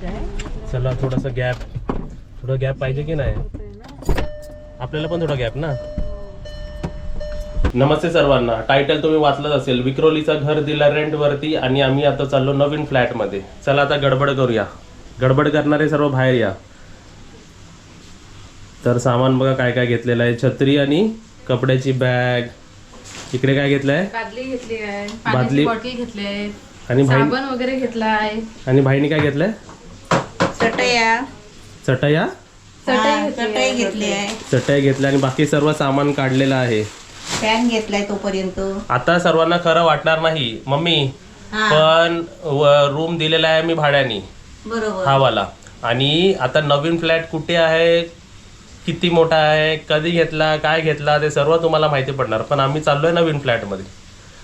चला थोडासा गॅप, थोडा गॅप पाहिजे की नाही आपल्याला पण थोडा गॅप ना. नमस्ते सर्वांना. टायटल तुम्ही वाचलंच असेल, विक्रोलीचा घर दिला रेंट वरती आणि आम्ही आता चाललो नवीन फ्लॅट मध्ये. चला आता गडबड करूया. गडबड करणारे सर्व बाहेर या. तर सामान बघा काय काय घेतलेलं आहे. छत्री आणि कपड्याची बॅग. इकडे काय घेतलंय? बादली घेतली आहे, बादली- पाण्याची बॉटल घेतली आहे आणि साबण वगैरे घेतला आहे. आणि भाईनी काय घेतलंय? चटया चटया चटई घेतली आहे, चटया घेतल्या आणि बाकी सर्व सामान काढलेलं आहे. फॅन घेतलाय तोपर्यंत. आता सर्वांना खरं वाटणार नाही मम्मी, हा पण रूम दिलेला आहे मी भाड्याने, बरोबर. हा वाला. आणि आता नवीन फ्लॅट कुठे आहे, किती मोठा आहे, कधी घेतला, काय घेतला ते सर्व तुम्हाला माहिती पडणार. पण आम्ही चाललोय नवीन फ्लॅट मध्ये,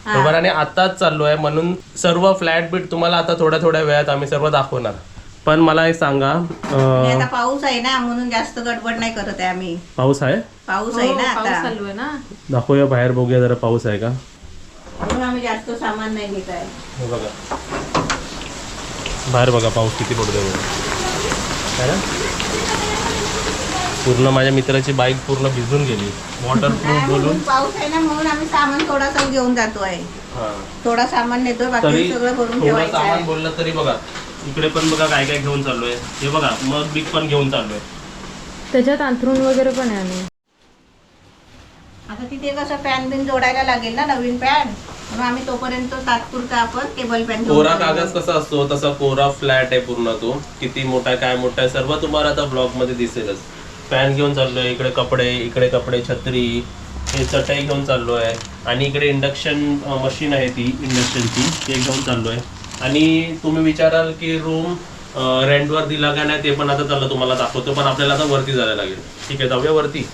बरोबर. आणि आताच चाललोय म्हणून सर्व फ्लॅट बीट तुम्हाला आता थोड्या थोड्या वेळात आम्ही सर्व दाखवणार. पण मला एक सांगा, आणि आता पाऊस आहे ना म्हणून जास्त गडबड नाही करत आहे आम्ही. पाऊस आहे? पाऊस आहे ना पाऊस आता, चालू आहे ना. दाखवूया बाहेर, बघूया जरा पाऊस आहे का. म्हणून आम्ही जास्त सामान नाही घेत आहे. हे बघा बाहेर, बघा पाऊस किती पडतोय बघा. है ना? पूर्ण माझ्या मित्राची बाईक पूर्ण भिजून गेली, वॉटरप्रूफ नाही, बोलून. म्हणून पाऊस आहे ना म्हणून आम्ही सामान थोडासा घेऊन जातो आहे. हा. थोडा सामान नेतोय, तरी बाकी सगळं भरून थोडं ठेवायचं सामान आहे. बोललं तरी बघा इकडे पण बघा काय काय घेऊन चाललोय. हे बघा मग बिग पण घेऊन चाललोय. त्याच्यात अंथरूण वगैरे पण आहे. आम्ही आता तिथे कसं फॅन बिन जोडायला लागेल ना, नवीन फॅन, म्हणून आम्ही तोपर्यंत तात्पुरता आपण टेबल फॅन कोरा कागज कसा असतो तसा कोरा फ्लॅट आहे पूर्ण. तो किती मोठा आहे, काय मोठा आहे, सर्व तुम्हाला आता ब्लॉग मध्ये दिसेलच. फॅन घेऊन चाललोय, इकडे कपडे, छत्री, हे चटई घेऊन चाललोय. आणि इकडे इंडक्शन मशीन आहे, ती इंडक्शनची, ते घेऊन चाललोय. आणि तुम्ही विचाराल की रूम रेंटवर दिला का नाही, ते पण आता चाललं तुम्हाला दाखवतो. पण आपल्याला आता वरती जायला लागेल. ठीक आहे, जाऊया वरती.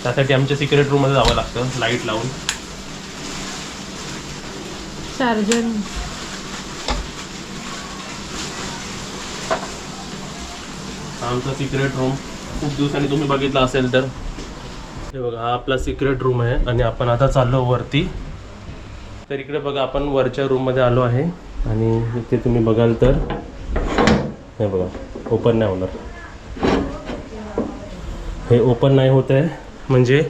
त्यासाठी आमच्या सिक्रेट रूम मध्ये जावं लागतं लाईट लावून. चार्जर आमचा सिक्रेट रूम खूप दिवसांनी तुम्ही बघितला असेल तर. हे बघा हा आपला सिक्रेट रूम आहे आणि आपण आता चाललो वरती. तर इकडे बघा आपण वरच्या रूममध्ये आलो आहे आणि इथे तुम्ही बघाल तर हे बघा ओपन नाही होणार. हे ओपन नाही होत आहे म्हणजे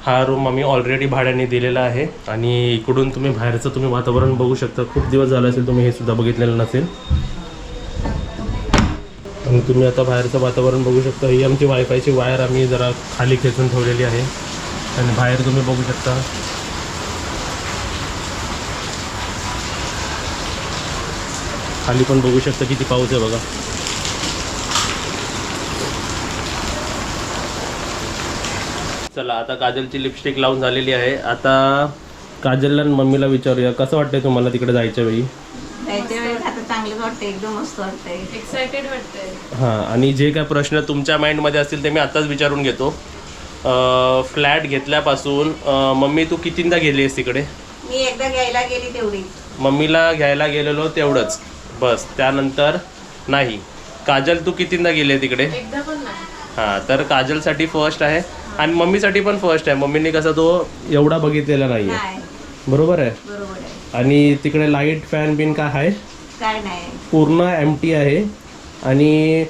हा रूम आम्ही ऑलरेडी भाड्याने दिलेला आहे. आणि इकडून तुम्ही बाहेरचं तुम्ही वातावरण बघू शकता. खूप दिवस झालं असेल तुम्ही हे सुद्धा बघितलेलं नसेल. आणि तुम्ही आता बाहेरचं वातावरण बघू शकता. ही आमची वायफायची वायर आम्ही जरा खाली खेचून ठेवलेली आहे. आणि बाहेर तुम्ही बघू शकता खाली पण बघू शकता किती पाऊस आहे बघा. चला आता काजलची लिपस्टिक लावून झालेली आहे. आता काजलला आणि मम्मीला विचारूया कसं वाटतंय तुम्हाला तिकडे जायच्या वेळी. जायच्या वेळेस आता चांगलं वाटतंय, एकदम मस्त वाटतंय. एक्साइटेड वाटतंय. हां, आणि जे काय प्रश्न तुमच्या माइंडमध्ये असतील ते मी आत्ताच विचारून घेतो. फ्लॅट घेतल्यापासून मम्मी तू कितींदा गेली आहेस तिकडे? मी एकदा घ्यायला गेली तेवढी. मम्मीला घ्यायला गेलेलो तेवढंच बस, त्यानंतर नाही. काजल तू कितींदा गेली आहे तिकडे? एकदा पण नाही. हां, तर काजलसाठी फर्स्ट आहे आणि मम्मीसाठी पण फर्स्ट आहे. मम्मीने कसा तो एवढा बघितलेला नाही आहे, नाही, बरोबर आहे. बरोबर आहे. आणि तिकडे लाईट फॅन बिन काय आहे? काय नाही, पूर्ण एम्प्टी आहे. आणि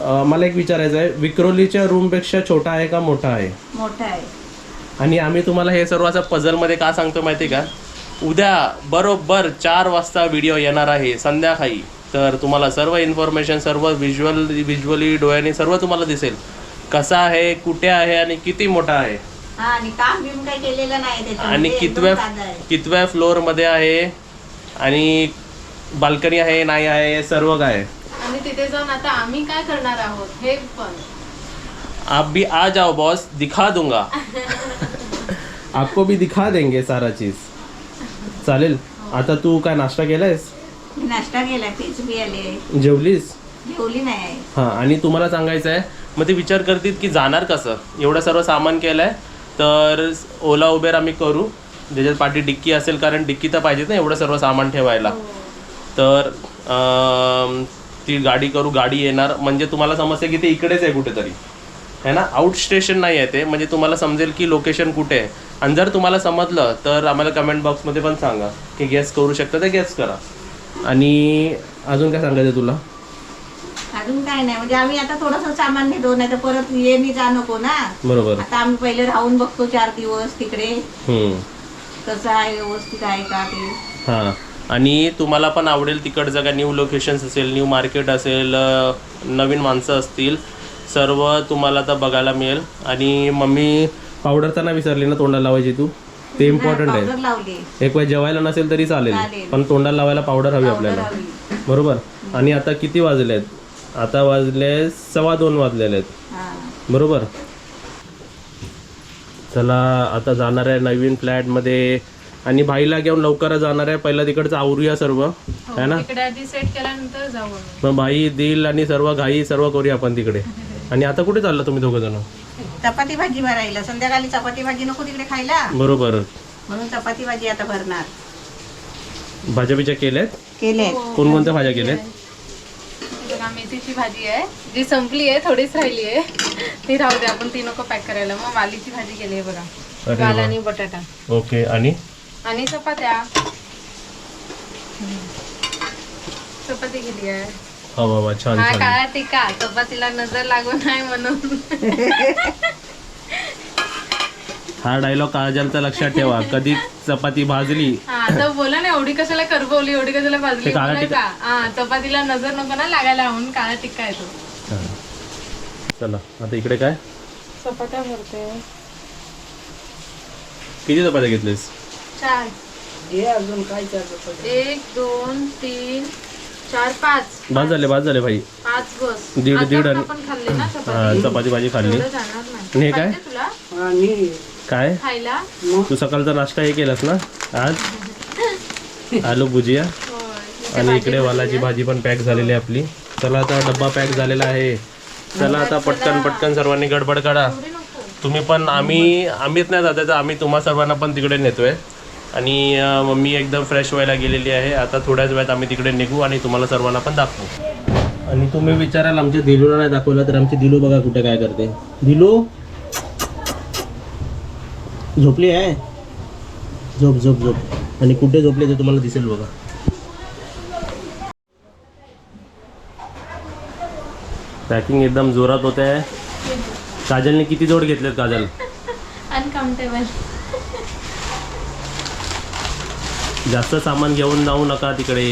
मला एक विचारायचं आहे, विक्रोलीच्या रूमपेक्षा छोटा आहे का मोठा आहे? मोठा आहे. आणि आम्ही तुम्हाला हे सर्व असं पझलमध्ये का सांगतो माहिती आहे का? उद्या बरोबर 4 वाजता व्हिडिओ येणार आहे संध्याकाळी. तर तुम्हाला सर्व इन्फॉर्मेशन, सर्व व्हिज्युअली डोळ्याने सर्व तुम्हाला दिसेल कसा आहे, कुठे आहे आणि किती मोठा आहे. हा, आणि काम बिम काही केलेलं नाही त्याच्यामध्ये, आणि एकदम साधं आहे. कितव्या फ्लोअरमध्ये आहे आणि बाल्कनी आहे नाही आहे सर्व काय आहे. आणि तिथे जाऊन आता आम्ही काय करणार आहोत हे पण. आप भी आ जाओ बॉस, दिखा दूंगा. आपको भी दिखा देंगे सारा चीज. चालेल. आता तू काय नाश्ता केलायस? मी नाश्ता केला, तेच बी आले. जेवलीस? जेवली नाही. हां, आणि तुम्हाला सांगायचं आहे मग ते विचार करतील की जाणार कसं, एवढं सर्व सामान केलं आहे. तर ओला उबेर आम्ही करू, ज्याच्यात पाठी डिक्की असेल, कारण डिक्की तर पाहिजेत ना एवढं सर्व सामान ठेवायला. तर ती गाडी करू, गाडी येणार म्हणजे तुम्हाला समजते की ते इकडेच आहे कुठेतरी, है ना. आउट स्टेशन नाही आहे ते, म्हणजे तुम्हाला समजेल की लोकेशन कुठे आहे. आणि जर तुम्हाला समजलं तर आम्हाला कमेंट बॉक्समध्ये पण सांगा की गेस करू शकता, ते गेस करा. आणि अजून काय सांगायचं तुला? अजून काय नाही म्हणजे आम्ही आता थोडंसं सामान नेतो नाही तर परत ये जा नको ना. बरोबर. आता आम्ही पहिले राहून बघतो 4 दिवस तिकडे हम्म. कसं आहे व्यवस्थित आहे का ते. हां. आणि तुम्हाला पण आवडेल तिकडचं काय न्यू लोकेशन्स असेल, न्यू मार्केट असेल, नवीन माणसं असतील, सर्व तुम्हाला तर बघायला मिळेल. आणि मम्मी पावडर तर नाही विसरली ना तोंडाला लावायची तू? ते इम्पॉर्टंट पावडर आहे. लावली. एक वेळ जेवायला नसेल तरी चालेल, चालेल. पण तोंडाला लावायला पावडर हवी पावडर आपल्याला. हवी. बरोबर. आणि आता किती वाजलेत? आता वाजले 2:15 वाजलेले आहेत. हा. बरोबर. चला आता जाणार आहे नवीन फ्लॅटमध्ये आणि भाईला घेऊन लवकरच जाणार आहे. पहिला तिकडचं आवरूया सर्व, है ना? तिकडे आधी सेट केल्यानंतर जाऊ आम्ही. मग भाई दिल आणि सर्व घाई सर्व करूया आपण तिकडे. आणि आता कुठे चालला तुम्ही दोघं जण? चपाती भाजी भरायला. संध्याकाळी चपाती भाजी नको तिकडे खायला, बरोबर. म्हणून चपाती भाजी आता भरणार. भाज्या बिज्या केल्यात? केले. कोणकोणत्या भाज्या केल्यात? बघा मेथीची भाजी आहे जी संपली आहे, थोडीच राहिली आहे. ती राहू दे, आपण ती नको पॅक करायला. मग वालीची भाजी केली आहे बघा, अरे वाल वा. आणि बटाटा ओके. आणि आणि चपात्या. चपाती केली आहे. हा बाबा छान हा छान. काळा टिक्का, चपातीला नजर लागू नाही म्हणून. हा डायलॉग काजलचा लक्षात ठेवा. कधी चपाती भाजली हा तर बोला ना, एवढी कशाला करपवली, एवढी कशाला भाजली, ते काळा बोलायचा. हा चपातीला नजर नको ना लागायला म्हणून काळा टिक्का येतो. हा. चला आता इकडे काय चपात्या भरते. किती चपात्या घेतलीस? 4 अजून काय 1 2 3 4 5 बाद झाले भाई. 5 बस. दीड आता आणि आपण खाल्ली ना हा, चपाती, चपाती भाजी खाल्ली. एवढं जाणार नाही. आणि हे काय? पाहिजे तुला काय खायला? तू सकाळचा नाश्ता हे केलास ना आज? आलू भुजिया. होय. आणि इकडे वालाची भाजी पण पॅक झालेली आहे आपली. चला आता डब्बा पॅक झालेला आहे. चला आता पटकन सर्वांनी गडबड करा. एवढी नको. तुम्ही पण आम्हीच नाही जात, आम्ही तुम्हा सर्वांना पण तिकडे नेतोय. आणि मम्मी एकदम फ्रेश व्हायला गेलेली आहे. आता थोड्याच वेळात आम्ही तिकडे निघू आणि तुम्हाला सर्वांना पण दाखवू. आणि तुम्ही विचाराल आमच्या दिलूला नाही दाखवलं, तर आमची दिलू बघा कुठे काय करते. दिलू झोपली आहे. झोप झोप झोप. आणि कुठे झोपले ते तुम्हाला दिसेल बघा. पॅकिंग एकदम जोरात होत आहे. काजलने किती जोड घेतलेत काजल? अनकाउंटेबल. जास्त सामान घेऊन जाऊ नका तिकडे.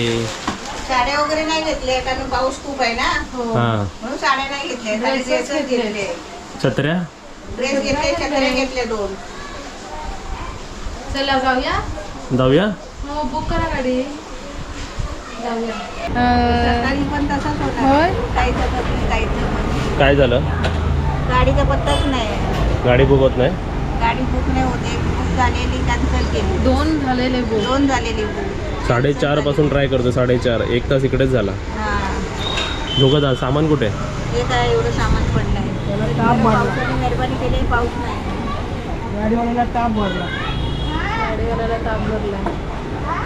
साड्या वगैरे नाही घेतल्या कारण पाऊस खूप आहे ना, हा. म्हणून साड्या नाही घेतल्या. खाली ड्रेसच घेतले. छत्र्या ड्रेस घेतले, छत्र्या घेतल्या 2. चला जाऊया. जाऊया. हो बुक करा गाडी. जाऊया. सकाळी पण तसाच होता. होय. काहीचा पत्ता, काहीचा पत्ता. काय झालं? गाडीचा पत्ताच नाही. गाडी बुक होत नाही. गाडी बुक नाही होते. बुक झालेली कॅन्सल केली. 2 झालेले बुक. 2 झालेली बुक. 4:30 पासून ट्राय करतो. 4:30 1 तास इकडेच झाला. हा. दोघं जा. सामान कुठे? हे काय एवढं सामान पडलंय. पावसाने मेहरबानी केली, पाऊस नाही. गाडीवाल्याला ताप भरला.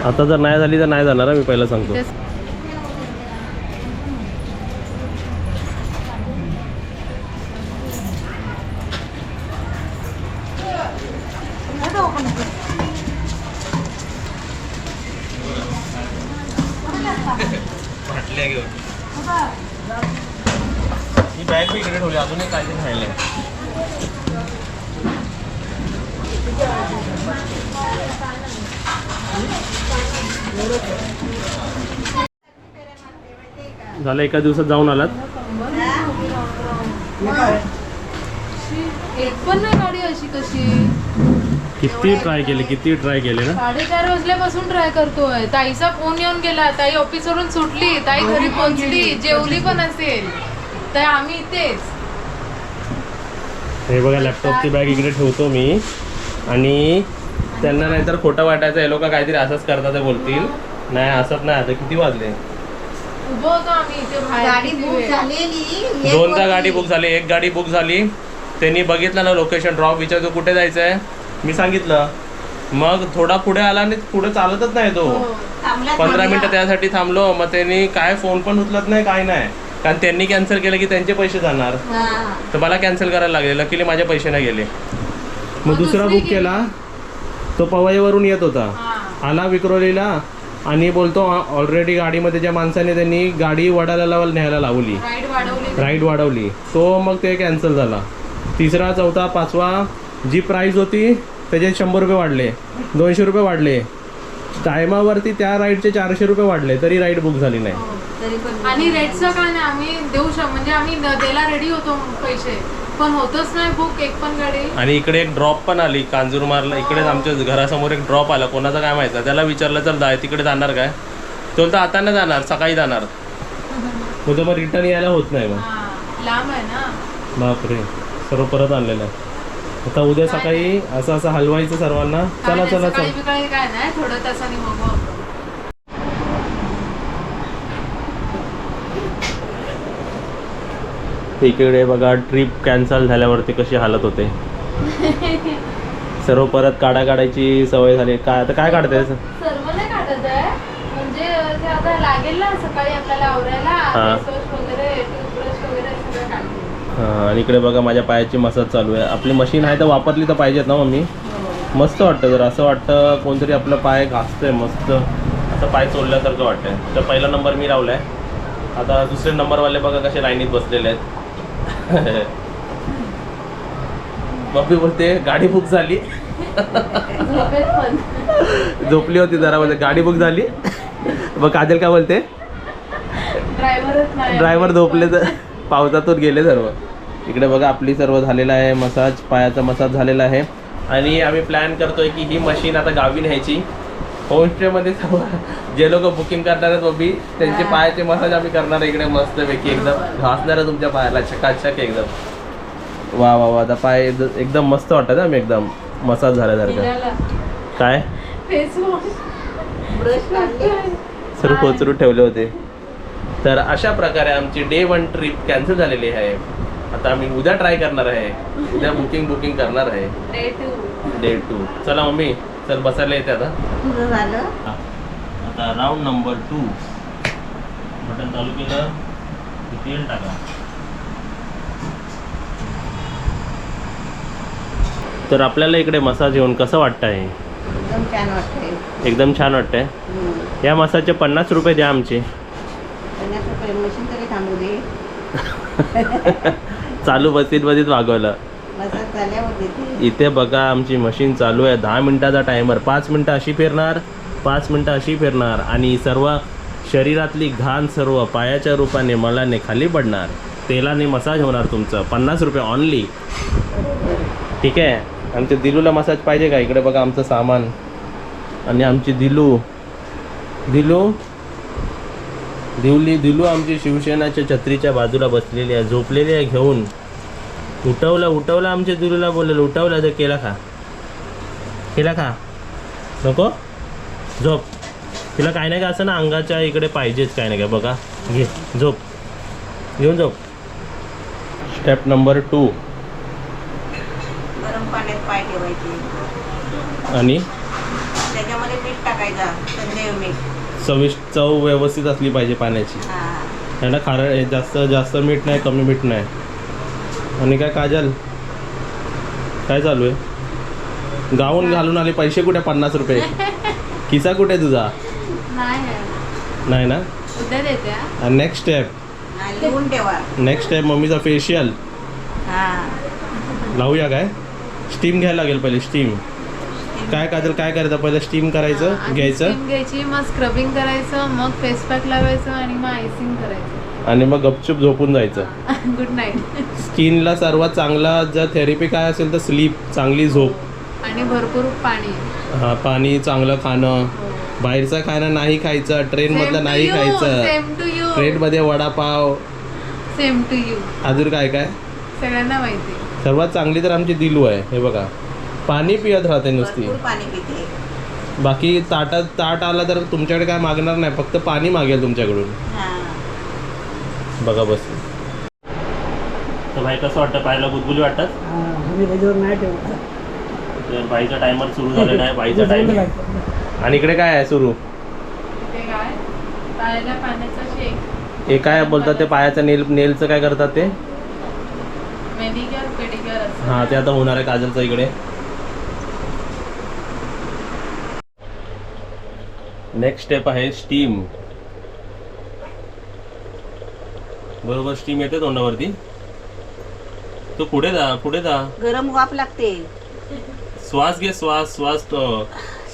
आता जर नाही झाली तर नाही जाणार मी पहिला सांगतो. ही बॅग बी इकडे ठेवली. अजून एक काय ते राहिले. झालं एका दिवसात जाऊन आलात? एक पण नाही गाडी अशी कशी. किती ट्राय केले ना. 4:30 वाजल्यापासून ट्राय करतोय. ताईचा फोन येऊन गेला, ताई ऑफिसवरून सुटली, ताई घरी पोहोचली, जेवली पण असेल, तर आम्ही इथेच. हे बघा लॅपटॉपची बॅग इकडे ठेवतो मी. आणि त्यांना नाहीतर खोटं वाटायचं, हे लोक काहीतरी असंच करतात ते बोलतील. नाही असत नाही. आता किती वाजले? उभं होतो आम्ही इथे बाहेर. गाडी किती बुक वेळ. झालेली. 2दा गाडी बुक झाली. 1 गाडी बुक झाली. त्यांनी बघितलं ना लोकेशन ड्रॉप, विचारतो कुठे जायचं आहे. मी सांगितलं. मग थोडा पुढे आला आणि पुढे चालतच नाही तो. हो. 15 मिनिटं त्यासाठी थांबलो. मग त्यांनी काय फोन पण उचलत नाही, काय नाही. कारण त्यांनी कॅन्सल केलं की त्यांचे पैसे जाणार. तर मला कॅन्सल करायला लागले. लकीली माझे पैसे नाही गेले. मग दुसरा बुक केला. तो पवईवरून येत होता. हा. आला विक्रोलीला. आणि बोलतो ऑलरेडी गाडीमध्ये ज्या माणसाने त्यांनी गाडी वडाला न्यायला लावली, राईड वाढवली, तो मग ते कॅन्सल झाला. तिसरा, चौथा, पाचवा जी प्राईस होती त्याचे 100 रुपये वाढले, 200 रुपये वाढले. टायमावरती त्या राईडचे 400 रुपये वाढले तरी राईड बुक झाली नाही. तरी पण आणि रेटचं काय नाही, आम्ही देऊ शकतो म्हणजे आम्ही द्यायला रेडी होतो पैसे, पण होतच नाही बुक एक पण गाडी. आणि इकडे एक ड्रॉप पण आली कांजूरमारला, इकडेच आमच्या घरासमोर एक ड्रॉप आला, कोणाचा काय माहिती. त्याला विचारलं चल जाय तिकडे जाणार काय, तो तर आता नाही जाणार, सकाळी जाणार. मग रिटर्न यायला होत नाही. मग लांब आहे ना. बापरे, सर्व परत आणलेलं आहे. आता उद्या सकाळी असं हलवायचं सर्वांना. चला चला चला. सकाळी काय नाही, थोडं तासाने बघू आपण. इकडे बघा ट्रिप कॅन्सल झाल्यावरती कशी हालत होते. सर्व परत काढायची सवय झाली. काय आता काय काढते? सर्व नाही काढत आहे, म्हणजे ते आता लागेल ना सकाळी आपल्याला आवरायला, फेसवॉश वगैरे, टूथब्रश वगैरे सगळं काढते. हां, आणि इकडे बघा माझ्या पायाची मसाज चालू आहे. आपली मशीन आहे तर वापरली तर पाहिजेत ना मम्मी. मस्त वाटतं जर असं वाटतं कोणतरी आपलं पाय घासतंय, मस्त असं पाय चोरल्यासारखं वाटतंय. तर पहिला नंबर मी लावलाय, आता दुसरे नंबरवाले बघा कसे लाईनीत बसलेले आहेत. मम्मी बोलते गाडी बुक झाली. झोपली होती जरा, बोलते गाडी बुक झाली. मग काजल काय बोलते, ड्रायव्हर झोपले तर पावसातून गेले सर्व. इकडे बघा आपली सर्व झालेलं आहे मसाज, पायाचा मसाज झालेला आहे. आणि आम्ही प्लॅन करतोय की ही मशीन आता गावी न्यायची. होमस्टेमध्ये सर्व जे लोक बुकिंग करणार आहेत मम्मी, त्यांचे पायाचे मसाज आम्ही करणार इकडे मस्तपैकी, एकदम घासणार आहे तुमच्या पायाला चकाचक एकदम. वा वा वा, आता पाय एकदम मस्त वाटतात आम्ही एकदम मसाज झाल्यासारखं. काय सर्व कोचरून ठेवले होते. तर अशा प्रकारे आमची डे 1 ट्रिप कॅन्सल झालेली आहे. आता आम्ही उद्या ट्राय करणार आहे, उद्या बुकिंग करणार आहे डे 2. चला मम्मी, चल बसायला येते आता. तुझं झालं आता राऊंड नंबर 2. बटन चालू केलं की तेल टाका. तर आपल्याला इकडे मसाज येऊन कसं वाटतं आहे? एकदम छान वाटतंय. एकदम छान वाटतंय. या मसाजचे 50 रुपये द्या आमचे. 50 रुपये मशीन तरी थांबू दे. चालू बसीत वागवलं. मसाज झाल्यावर देते. इथे बघा आमची मशीन चालू आहे, 10 मिनिटाचा टायमर. 5 मिनिटं अशी फिरणार, 5 मिनिटं अशी फिरणार, आणि सर्व शरीरातली घाण सर्व पायाच्या रूपाने मलाने खाली पडणार. तेलाने मसाज होणार तुमचं. 50 रुपये ऑनली. ठीक आहे. आमच्या दिलूला मसाज पाहिजे का? इकडे बघा आमचं सामान. आणि आमची दिलू आमची शिवसेनाच्या छत्रीच्या बाजूला बसलेली आहे, झोपलेली आहे घेऊन. उठवलं आमच्या दिलूला, बोललेलं उठवलं तर केला खा नको झोप. तिला काय नाही का असं ना अंगाच्या इकडे पाहिजेच काय नाही का. बघा घे झोप, घेऊन झोप. Step number 2. गरम पाण्यात पाय ठेवायचे आणि त्याच्यामध्ये मीठ टाकायचं, संदेव मीठ. चव व्यवस्थित असली पाहिजे पाण्याची. ह्याला खारं जास्त मीठ नाही, कमी मीठ नाही. आणि काय काजल काय चालू आहे? गाऊन घालून आले. पैसे कुठे? 50 रुपये. खिसा कुठे तुझा? नाही ना. उद्या देते. आणि नेक्स्ट स्टेप, लिहून ठेवा. नेक्स्ट स्टेप मम्मीचा फेशियल. लावूया काय? स्टीम घ्यायला लागेल पहिले. स्टीम काय काजल काय करायचं? पहिलं स्टीम करायचं, घ्यायची, मग स्क्रबिंग करायचं, मग फेस पॅक लावायचं, आणि मग आयसिंग करायचं, आणि मग गपचूप झोपून जायचं. Good night. स्किनला सर्वात चांगला जर थेरपी काय असेल तर स्लीप, चांगली झोप, आणि भरपूर पाणी. हां, पाणी, चांगलं खाणं, बाहेरचं खाणं नाही खायचं, ट्रेनमधलं नाही खायचं. Same to you. ट्रेनमध्ये वडापाव. Same to you. अजून काय काय? सगळ्यांना माहिती. सर्वात चांगली तर आमची दिलू आहे. हे बघा पाणी पियत राहते नुसती. भरपूर पाणी पिते. बाकी ताट आला तर तुमच्याकडे काय मागणार नाही, फक्त पाणी मागेल तुमच्याकडून. बघा बस. तर भाई कसं वाटतं? पाहायला गुदगुली वाटतात? तर बाईचा टायमर सुरू झालेला आहे. बाईचा टायमर. आणि इकडे काय आहे सुरू? पायाला पाण्याचा शेक. हे काय बोलतात ते? पायाचं नेलचं काय करतात ते? मेडिक्युअर पेडिक्युअर. हां, ते आता होणार आहे काजलचं इकडे. नेक्स्ट स्टेप आहे स्टीम. बरोबर स्टीम येते तोंडावरती. तो पुढे जा. गरम वाफ लागते. श्वास घे, श्वास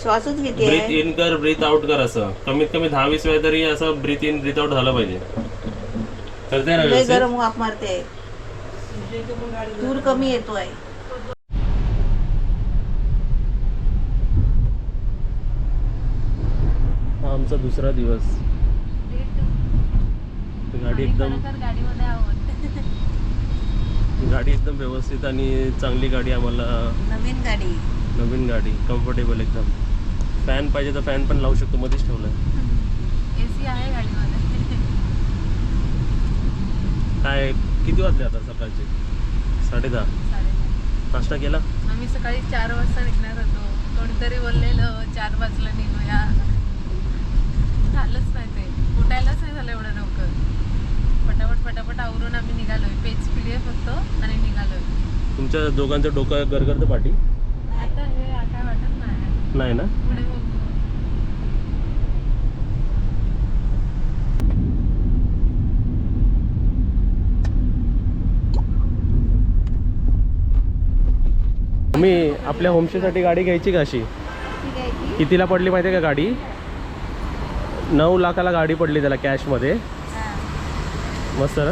श्वासच घेते. ब्रीथ इन कर, ब्रीथ आउट कर. असं कमीत कमी 10-20 वेळा तरी असं ब्रीथ इन ब्रीथ आउट झालं पाहिजे. करते ना लय व्यवस्थित? गरम वाफ मारते. धूर कमी येतोय. हा आमचा दुसरा दिवस. गाडी एकदम व्यवस्थित आणि चांगली गाडी आम्हाला. नवीन गाडी कम्फर्टेबल एकदम. फॅन पाहिजे तर फॅन पण लावू शकतो, मध्येच ठेवलाय. एसी आहे गाडीमध्ये. काय किती वाजले आता सकाळचे? 10:30. नाश्ता केला? आम्ही सकाळी 4 वाजता निघणार होतो. कोणीतरी बोललेलं 4 वाजता निघूया. झालंच नाही ते. उठायलाच नाही झालं एवढं लवकर. पटापट आवरून आम्ही निघालोय. पेज पिढे फक्त आणि निघालोय. तुमच्या दोघांचं डोकं गरगरतं पाठी? आता हे काय वाटत नाही. नाही ना. पुढे बघू. मी आपल्या होमस्टेसाठी गाडी घ्यायची का अशी? कितीला पडली माहिती आहे का गाडी? 9 लाखाला गाडी पडली त्याला कॅशमध्ये. मस्त ना.